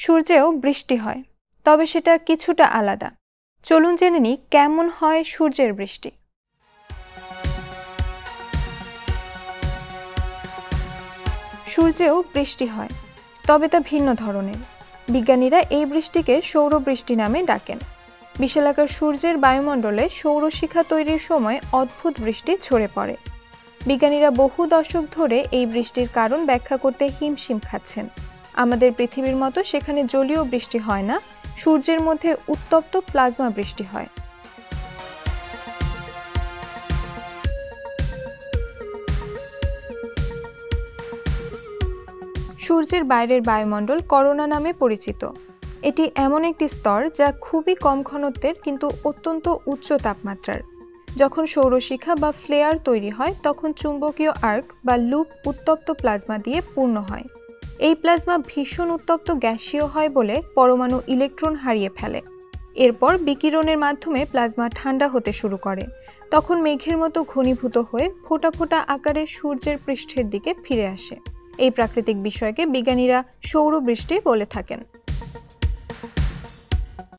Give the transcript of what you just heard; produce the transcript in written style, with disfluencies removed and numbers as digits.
সূর্যেও বৃষ্টি হয়, তবে সেটা কিছুটা আলাদা। চলুন জেনে নিই কেমন হয় সূর্যের বৃষ্টি। সূর্যেও বৃষ্টি হয়, তবে তা ভিন্ন ধরনের। বিজ্ঞানীরা এই বৃষ্টিকে সৌরবৃষ্টি নামে ডাকেন। বিশালাকার সূর্যের বায়ুমণ্ডলে সৌরশিখা তৈরির সময় অদ্ভুত বৃষ্টি ছড়ে পড়ে। বিজ্ঞানীরা বহু দশক ধরে এই বৃষ্টির কারণ ব্যাখ্যা করতে হিমশিম খাচ্ছেন। আমাদের পৃথিবীর মতো সেখানে জলীয় বৃষ্টি হয় না, সূর্যের মধ্যে উত্তপ্ত প্লাজমা বৃষ্টি হয়। সূর্যের বাইরের বায়ুমণ্ডল করোনা নামে পরিচিত। এটি এমন একটি স্তর যা খুবই কম ঘনত্বের কিন্তু অত্যন্ত উচ্চ তাপমাত্রার। যখন সৌরশিখা বা ফ্লেয়ার তৈরি হয় তখন চুম্বকীয় আর্ক বা লুপ উত্তপ্ত প্লাজমা দিয়ে পূর্ণ হয়। এই প্লাজমা ভীষণ উত্তপ্ত গ্যাসীয় হয় বলে পরমাণু ইলেকট্রন হারিয়ে ফেলে। এরপর বিকিরণের মাধ্যমে প্লাজমা ঠান্ডা হতে শুরু করে, তখন মেঘের মতো ঘনীভূত হয়ে ফোঁটা ফোঁটা আকারে সূর্যের পৃষ্ঠের দিকে ফিরে আসে। এই প্রাকৃতিক বিষয়কে বিজ্ঞানীরা সৌরবৃষ্টি বলে থাকেন।